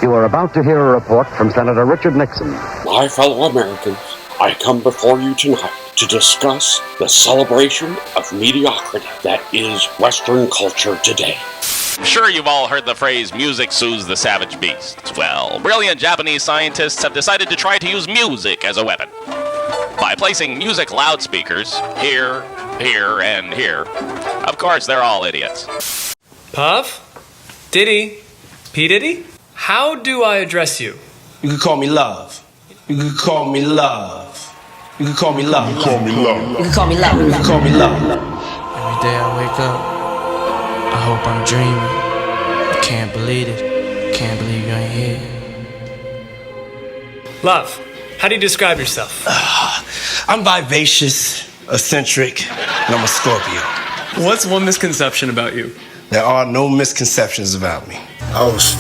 You are about to hear a report from Senator Richard Nixon. My fellow Americans, I come before you tonight to discuss the celebration of mediocrity that is Western culture today. Sure, you've all heard the phrase, music soothes the savage beast. Well, brilliant Japanese scientists have decided to try to use music as a weapon. By placing music loudspeakers here, here, and here. Of course, they're all idiots. Puff? Diddy? P.Diddy? How do I address you? You can call me Love. You can call me Love. You can call me Love. You can call me Love. You can call me Love. You can call me Love. Every day I wake up, I hope I'm dreaming. I can't believe it. Can't believe you ain't here. Love, how do you describe yourself? I'm vivacious, eccentric, and I'm a Scorpio. What's one misconception about you? There are no misconceptions about me. I was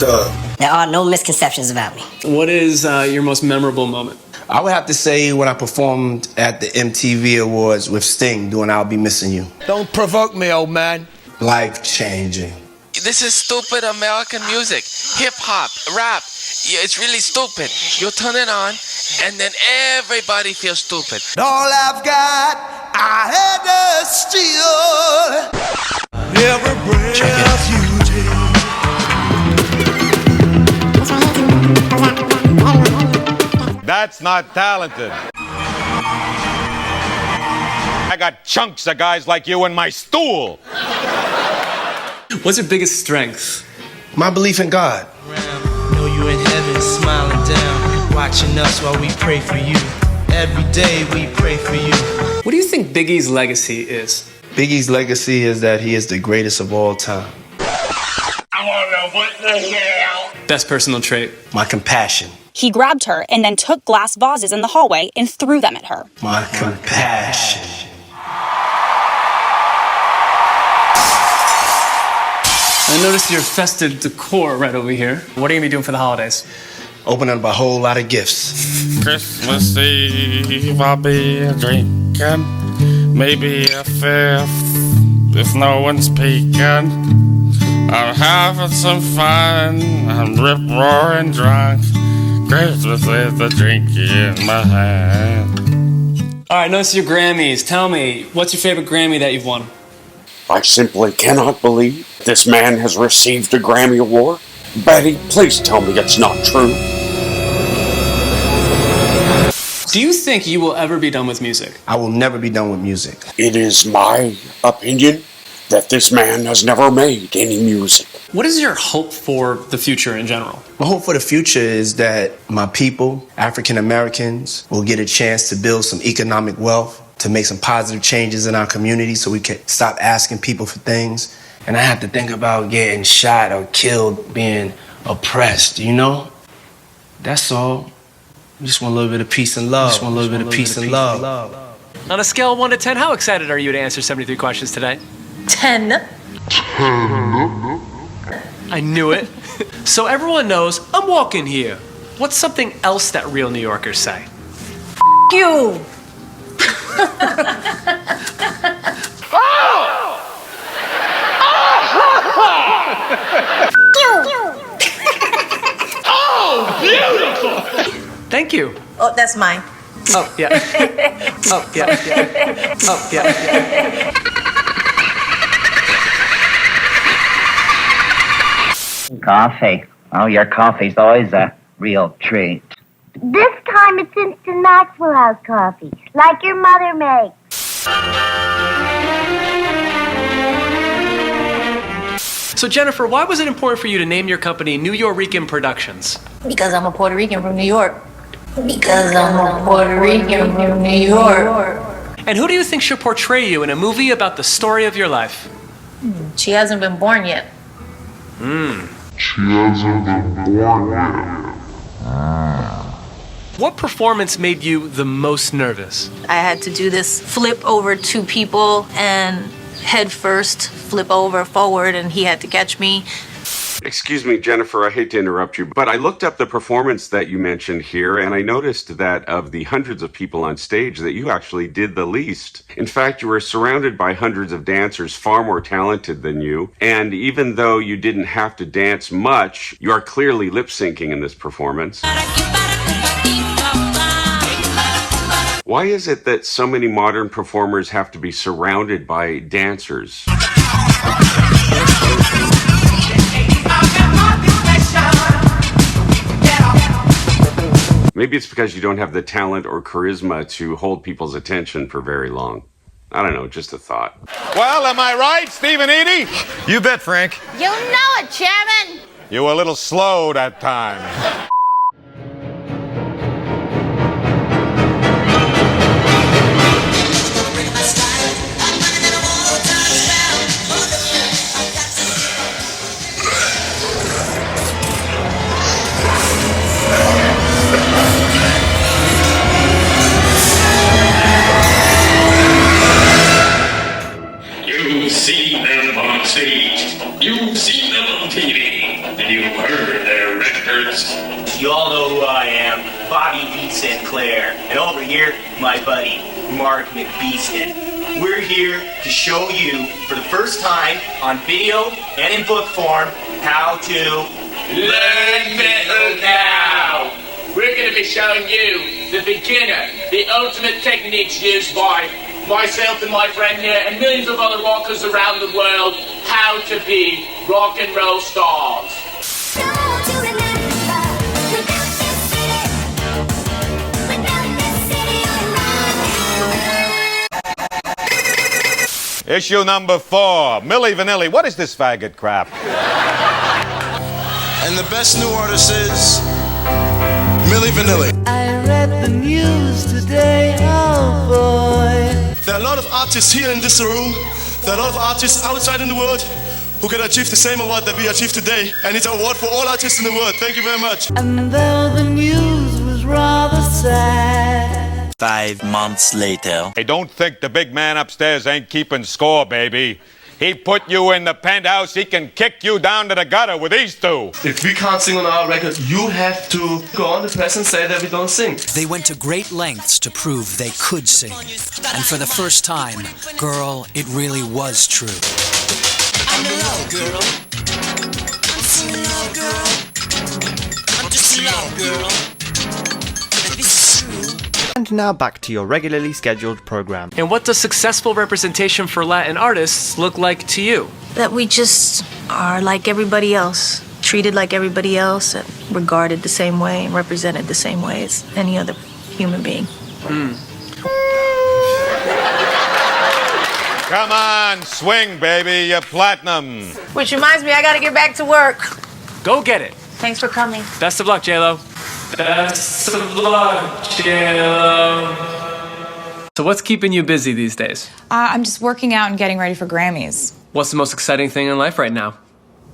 up. There are no misconceptions about me. What is your most memorable moment? I would have to say when I performed at the MTV Awards with Sting doing I'll Be Missing You. Don't provoke me, old man. Life-changing. This is stupid American music. Hip-hop, rap. Yeah, it's really stupid. You turn it on, and then everybody feels stupid. All I've got, I had to steal. Every breath you take. That's not talented. I got chunks of guys like you in my stool. What's your biggest strength? My belief in God. Know you in heaven, smiling down, watching us while we pray for you. Every day we pray for you. What do you think Biggie's legacy is? Biggie's legacy is that he is the greatest of all time. I want to know what the hell. Best personal trait? My compassion. He grabbed her and then took glass vases in the hallway and threw them at her. My compassion. I noticed your festive decor right over here. What are you going to be doing for the holidays? Opening up a whole lot of gifts. Christmas Eve, I'll be drinking, maybe a fifth, if no one's peeking. I'm having some fun, I'm rip-roaring drunk. Christmas is the drink in my hand. All right, notice your Grammys. Tell me, what's your favorite Grammy that you've won? I simply cannot believe this man has received a Grammy Award. Betty, please tell me it's not true. Do you think you will ever be done with music? I will never be done with music. It is my opinion that this man has never made any music. What is your hope for the future in general? My hope for the future is that my people, African Americans, will get a chance to build some economic wealth, to make some positive changes in our community so we can stop asking people for things. And I have to think about getting shot or killed, being oppressed, you know? That's all. I just want a little bit of peace and love. Just want a little bit of peace and love. On a scale of 1 to 10, how excited are you to answer 73 questions today? 10. I knew it. So everyone knows I'm walking here. What's something else that real New Yorkers say? You. Oh, beautiful! Thank you. Oh, that's mine. Oh, yeah. Oh, yeah. Oh, yeah. Coffee. Oh, your coffee's always a real treat. This time it's instant Maxwell House coffee, like your mother makes. So, Jennifer, why was it important for you to name your company New Yorican Productions? Because I'm a Puerto Rican from New York. Because I'm a Puerto Rican from New York. And who do you think should portray you in a movie about the story of your life? She hasn't been born yet. She hasn't been born yet. What performance made you the most nervous? I had to do this flip over 2 people and head first, flip over forward, and he had to catch me. Excuse me, Jennifer, I hate to interrupt you, but I looked up the performance that you mentioned here, and I noticed that of the hundreds of people on stage, that you actually did the least. In fact, you were surrounded by hundreds of dancers far more talented than you, and even though you didn't have to dance much, you are clearly lip-syncing in this performance. Why is it that so many modern performers have to be surrounded by dancers? Maybe it's because you don't have the talent or charisma to hold people's attention for very long. I don't know, just a thought. Well, am I right, Stephen Edie? You bet, Frank. You know it, Chairman. You were a little slow that time. You've seen them on stage. You've seen them on TV. And you've heard their records. You all know who I am, Bobby B. Sinclair. And over here, my buddy, Mark McBeaston. We're here to show you, for the first time, on video and in book form, how to learn metal now. We're going to be showing you, the beginner, the ultimate techniques used by myself and my friend here and millions of other rockers around the world, how to be rock and roll stars. Issue number 4, Milli Vanilli. What is this faggot crap? And the best new artist is Milli Vanilli. I read the news today, oh boy. There are a lot of artists here in this room. There are a lot of artists outside in the world who can achieve the same award that we achieved today. And it's an award for all artists in the world. Thank you very much. And though the news was rather sad. 5 months later. Hey, don't think the big man upstairs ain't keeping score, baby. He put you in the penthouse, he can kick you down to the gutter with these two. If we can't sing on our record, you have to go on the press and say that we don't sing. They went to great lengths to prove they could sing. And for the first time, girl, it really was true. I'm in love, girl. I'm so in love, girl. I'm just in love, girl. And this is true. And now back to your regularly scheduled program. And what does successful representation for Latin artists look like to you? That we just are like everybody else, treated like everybody else, and regarded the same way and represented the same way as any other human being. Come on, swing, baby, you're platinum. Which reminds me, I gotta get back to work. Go get it. Thanks for coming. Best of luck, J-Lo. Best of luck, J-Lo. So what's keeping you busy these days? I'm just working out and getting ready for Grammys. What's the most exciting thing in life right now?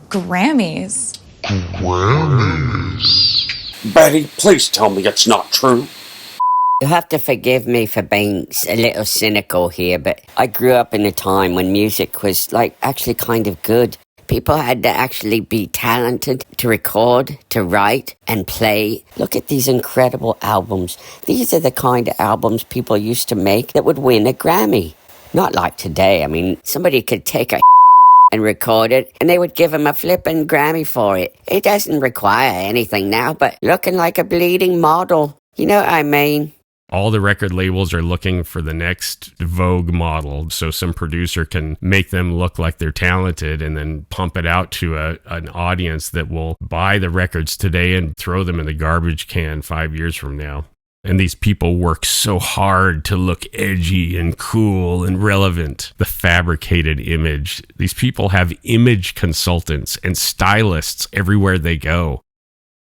Grammys? Betty, please tell me it's not true. You'll have to forgive me for being a little cynical here, but I grew up in a time when music was, actually kind of good. People had to actually be talented to record, to write, and play. Look at these incredible albums. These are the kind of albums people used to make that would win a Grammy. Not like today. I mean, somebody could take a and record it, and they would give him a flippin' Grammy for it. It doesn't require anything now, but looking like a bleeding model. You know what I mean? All the record labels are looking for the next Vogue model, so some producer can make them look like they're talented and then pump it out to an audience that will buy the records today and throw them in the garbage can 5 years from now. And these people work so hard to look edgy and cool and relevant. The fabricated image. These people have image consultants and stylists everywhere they go.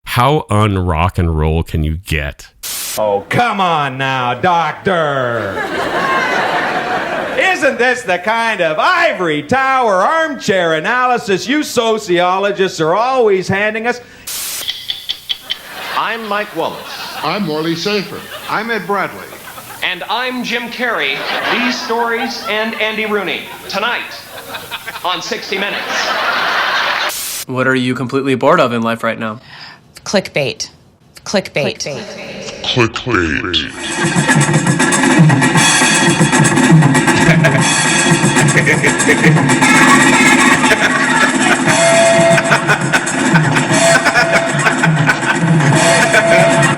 How un-rock and roll can you get? Oh, come on now, doctor. Isn't this the kind of ivory tower armchair analysis you sociologists are always handing us? I'm Mike Wallace. I'm Morley Safer. I'm Ed Bradley. And I'm Jim Carrey. These stories and Andy Rooney. Tonight on 60 Minutes. What are you completely bored of in life right now? Clickbait. Clickbait.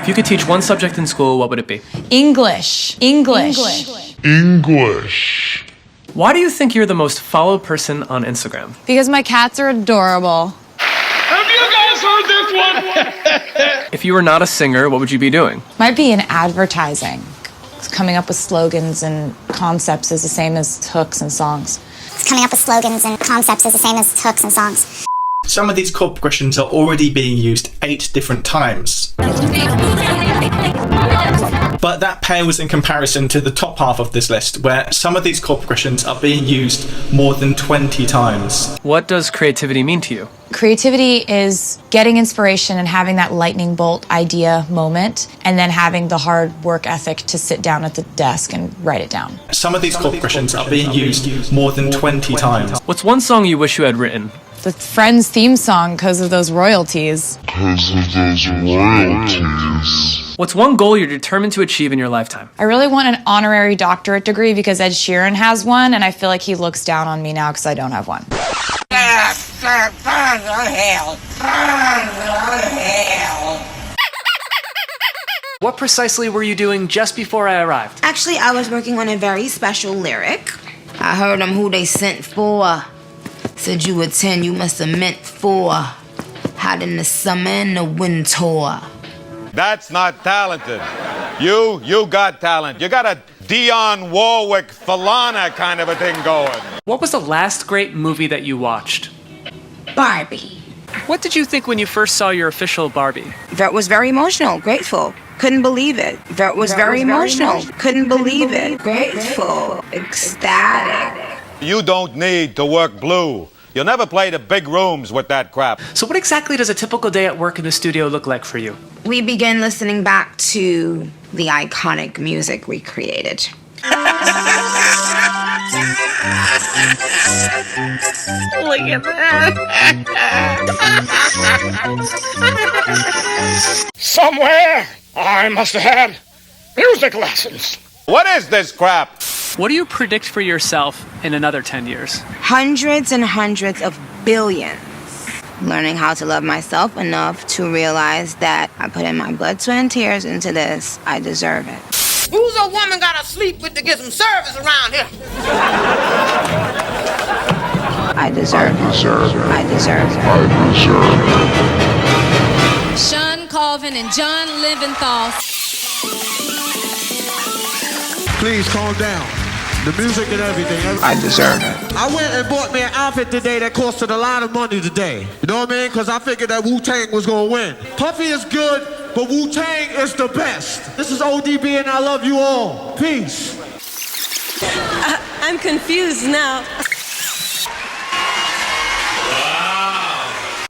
If you could teach one subject in school, what would it be? English. Why do you think you're the most followed person on Instagram? Because my cats are adorable. Have you guys heard this one? If you were not a singer, what would you be doing? Might be in advertising. Coming up with slogans and concepts is the same as hooks and songs. Coming up with slogans and concepts is the same as hooks and songs. Some of these chord progressions are already being used 8 different times. But that pales in comparison to the top half of this list, where some of these chord progressions are being used more than 20 times. What does creativity mean to you? Creativity is getting inspiration and having that lightning bolt idea moment, and then having the hard work ethic to sit down at the desk and write it down. Some of these chord progressions are being used more than 20 times. What's one song you wish you had written? The Friends theme song because of those royalties. What's one goal you're determined to achieve in your lifetime? I really want an honorary doctorate degree because Ed Sheeran has one, and I feel like he looks down on me now because I don't have one. What precisely were you doing just before I arrived? Actually, I was working on a very special lyric. I heard them who they sent for. Said you were 10, you must have meant 4. Hot in the summer and the winter. That's not talented. You got talent. You got a Dionne Warwick, Falana kind of a thing going. What was the last great movie that you watched? Barbie. What did you think when you first saw your official Barbie? That was very emotional, grateful. Couldn't believe it. That was very emotional. Couldn't believe it. Grateful. Ecstatic. You don't need to work blue. You'll never play the big rooms with that crap. So what exactly does a typical day at work in the studio look like for you? We begin listening back to the iconic music we created. Look at that. Somewhere I must have had music lessons. What is this crap? What do you predict for yourself in another 10 years? Hundreds and hundreds of billions. Learning how to love myself enough to realize that I put in my blood, sweat, and tears into this. I deserve it. Who's a woman gotta sleep with to get some service around here? I deserve it. I deserve it. Sean Colvin and John Leventhal. Please calm down. The music and everything. I deserve it. I went and bought me an outfit today that costed a lot of money today. You know what I mean? Because I figured that Wu-Tang was going to win. Puffy is good, but Wu-Tang is the best. This is ODB and I love you all. Peace. I'm confused now.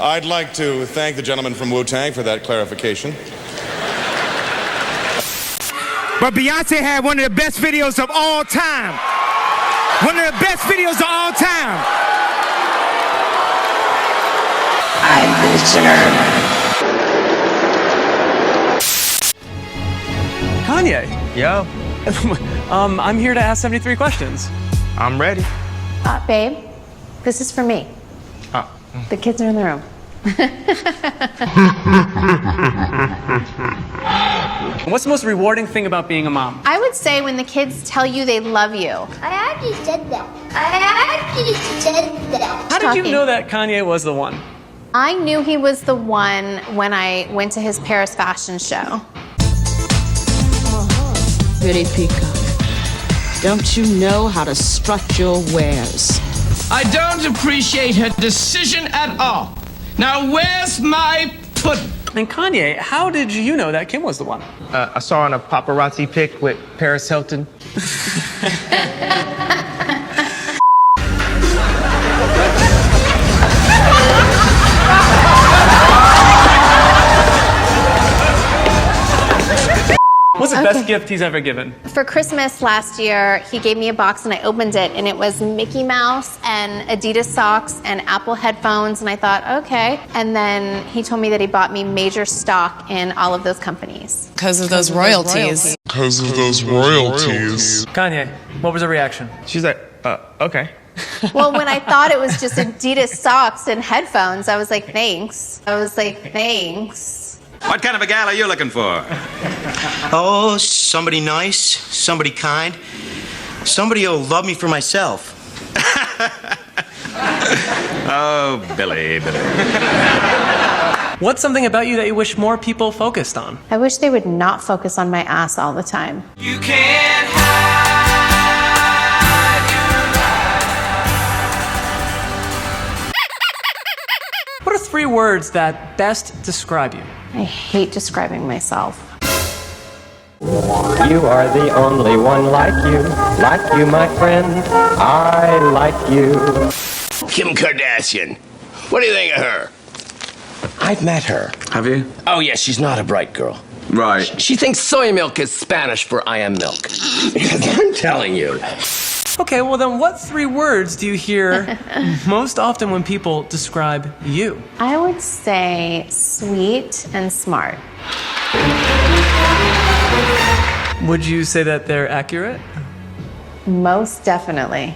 I'd like to thank the gentleman from Wu-Tang for that clarification. But Beyonce had one of the best videos of all time. One of the best videos of all time. I deserve it. Kanye. Yo. I'm here to ask 73 questions. I'm ready. Babe, this is for me. Oh. The kids are in the room. What's the most rewarding thing about being a mom? I would say when the kids tell you they love you. I actually said that. How did you know that Kanye was the one? I knew he was the one when I went to his Paris fashion show. Pretty peacock, don't you know how to strut your wares? I don't appreciate her decision at all. Now where's my pudding? And Kanye, how did you know that Kim was the one? I saw her on a paparazzi pic with Paris Hilton. Was it Best gift he's ever given. For Christmas last year, he gave me a box and I opened it and it was Mickey Mouse and Adidas socks and Apple headphones and I thought, okay. And then he told me that he bought me major stock in all of those companies. Because of those royalties. Because of those royalties. Kanye, what was her reaction? She's like, okay. Well, when I thought it was just Adidas socks and headphones, I was like, thanks. What kind of a gal are you looking for? Oh, somebody nice, somebody kind, somebody who'll love me for myself. Oh, Billy. What's something about you that you wish more people focused on? I wish they would not focus on my ass all the time. You can't What are 3 words that best describe you? I hate describing myself. You are the only one like you, my friend. I like you. Kim Kardashian. What do you think of her? I've met her. Have you? Oh, yes, she's not a bright girl. Right. She thinks soy milk is Spanish for I am milk. I'm telling you. Okay, well then what 3 words do you hear most often when people describe you? I would say sweet and smart. Would you say that they're accurate? Most definitely.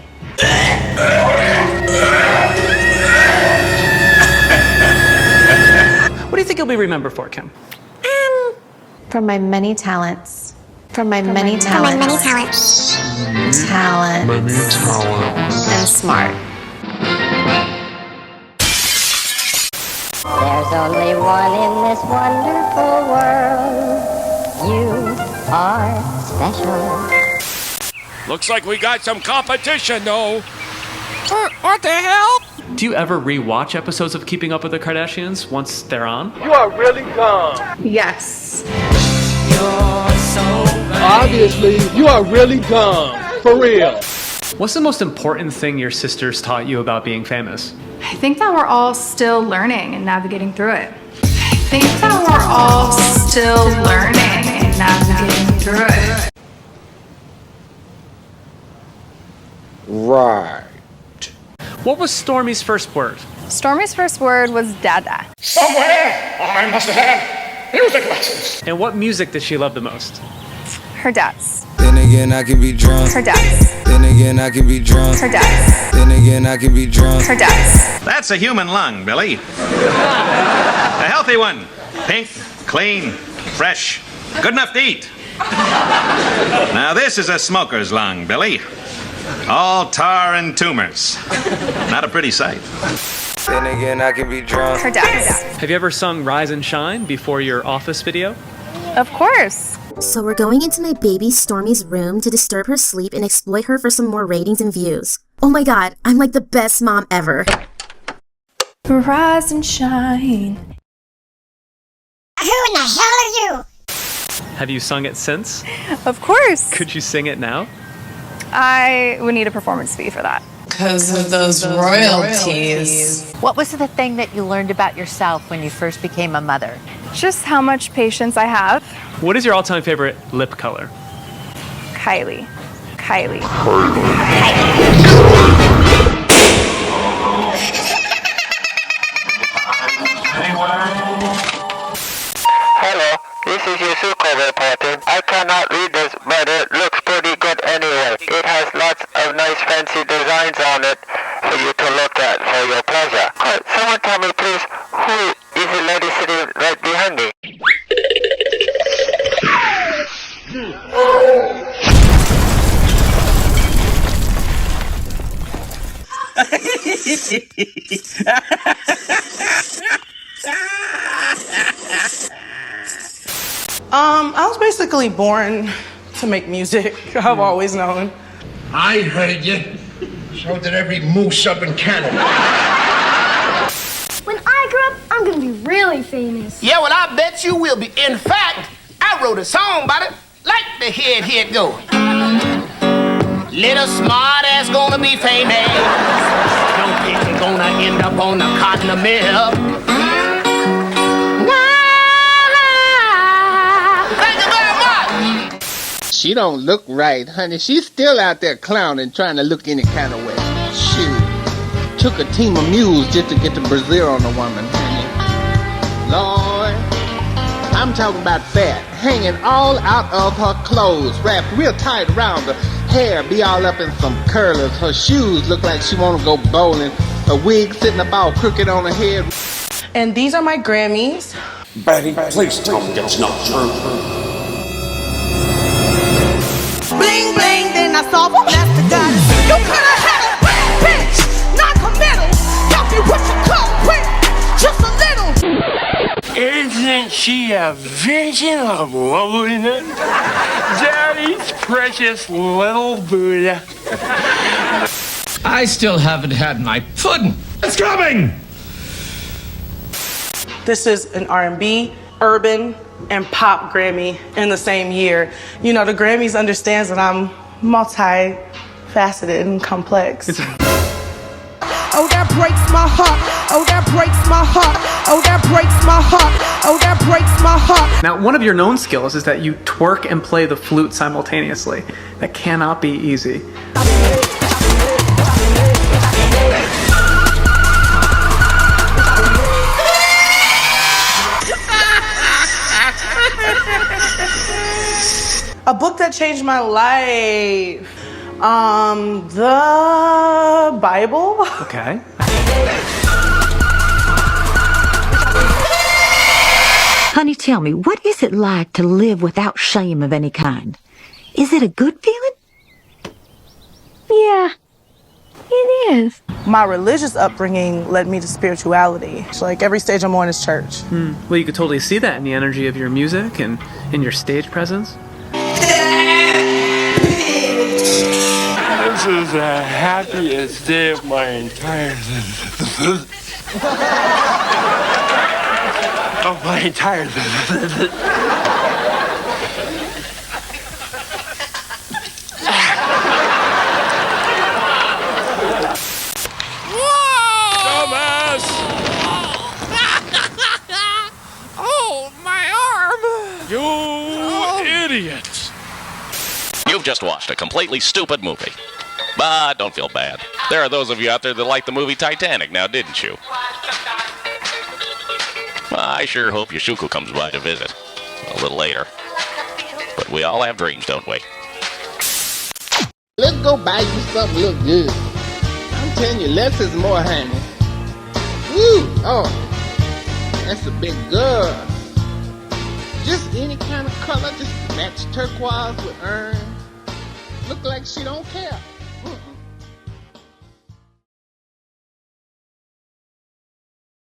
What do you think you'll be remembered for, Kim? For my many talents. Many talents. And smart. There's only one in this wonderful world. You are special. Looks like we got some competition, though. What the hell? Do you ever re-watch episodes of Keeping Up with the Kardashians once they're on? You are really dumb. Yes. Obviously, you are really dumb. For real. What's the most important thing your sisters taught you about being famous? I think that we're all still learning and navigating through it. Right. What was Stormy's first word? Stormy's first word was dada. Somewhere I must have had music lessons. And what music did she love the most? Her dad's. Then again, I can be drunk. Her dad's. Then again, I can be drunk. Her dad's. Then again, I can be drunk. Her dad's. That's a human lung, Billy. A healthy one. Pink, clean, fresh. Good enough to eat. Now this is a smoker's lung, Billy. All tar and tumors. Not a pretty sight. Then again, I can be drunk. Her dad's. Have you ever sung Rise and Shine before your Office video? Of course. So we're going into my baby Stormy's room to disturb her sleep and exploit her for some more ratings and views. Oh my god, I'm like the best mom ever. Rise and shine. Who in the hell are you? Have you sung it since? Of course. Could you sing it now? I would need a performance fee for that. Because of those royalties. What was the thing that you learned about yourself when you first became a mother? Just how much patience I have. What is your all-time favorite lip color? Kylie. Hello, this is Yusuko reporting. I cannot read this, but it looks pretty good anyway. It has lots of nice fancy designs on it for you to look at for your pleasure. Someone tell me please, who is the lady sitting right behind me? I was basically born to make music. I've always known. I heard you. So did every moose up in Canada. When I grow up, I'm gonna be really famous. Yeah, well, I bet you will be. In fact, I wrote a song about it. Like the head go. Little smart ass gonna be famous. Don't think you're gonna end up on the cotton mill. Thank you very much. She don't look right, honey. She's still out there clowning, trying to look any kind of way. Shoot. Took a team of mules just to get to Brazil on the woman, honey. Lord, I'm talking about fat, hanging all out of her clothes, wrapped real tight around her. Hair be all up in some curlers. Her shoes look like she want to go bowling. A wig sitting up all crooked on her head. And these are my Grammys. Betty, please tell me it's not true. Bling bling, then I saw the master goddess. You could have had a bad bitch, non-committal. Help you with your coat, quick, just a little. Isn't she a vision of loveliness? Daddy's precious little Buddha. I still haven't had my pudding. It's coming! This is an R&B, urban, and pop Grammy in the same year. You know, the Grammys understands that I'm multifaceted and complex. Oh, that breaks my heart. Oh, that breaks my heart. Oh, that breaks my heart. Oh, that breaks my heart. Now, one of your known skills is that you twerk and play the flute simultaneously. That cannot be easy. A book that changed my life. The Bible. Okay. Honey, tell me, what is it like to live without shame of any kind? Is it a good feeling? Yeah, it is. My religious upbringing led me to spirituality. So like every stage I'm on is church. Well, you could totally see that in the energy of your music and in your stage presence. This is the happiest day of my entire Dumbass! Oh, my arm! You idiot! You've just watched a completely stupid movie. But don't feel bad. There are those of you out there that like the movie Titanic now, didn't you? I sure hope Yashuko comes by to visit. A little later. But we all have dreams, don't we? Let's go buy you something look good. I'm telling you, less is more, honey. Woo! Oh, that's a big girl. Just any kind of color, just match turquoise with urn. Look like she don't care.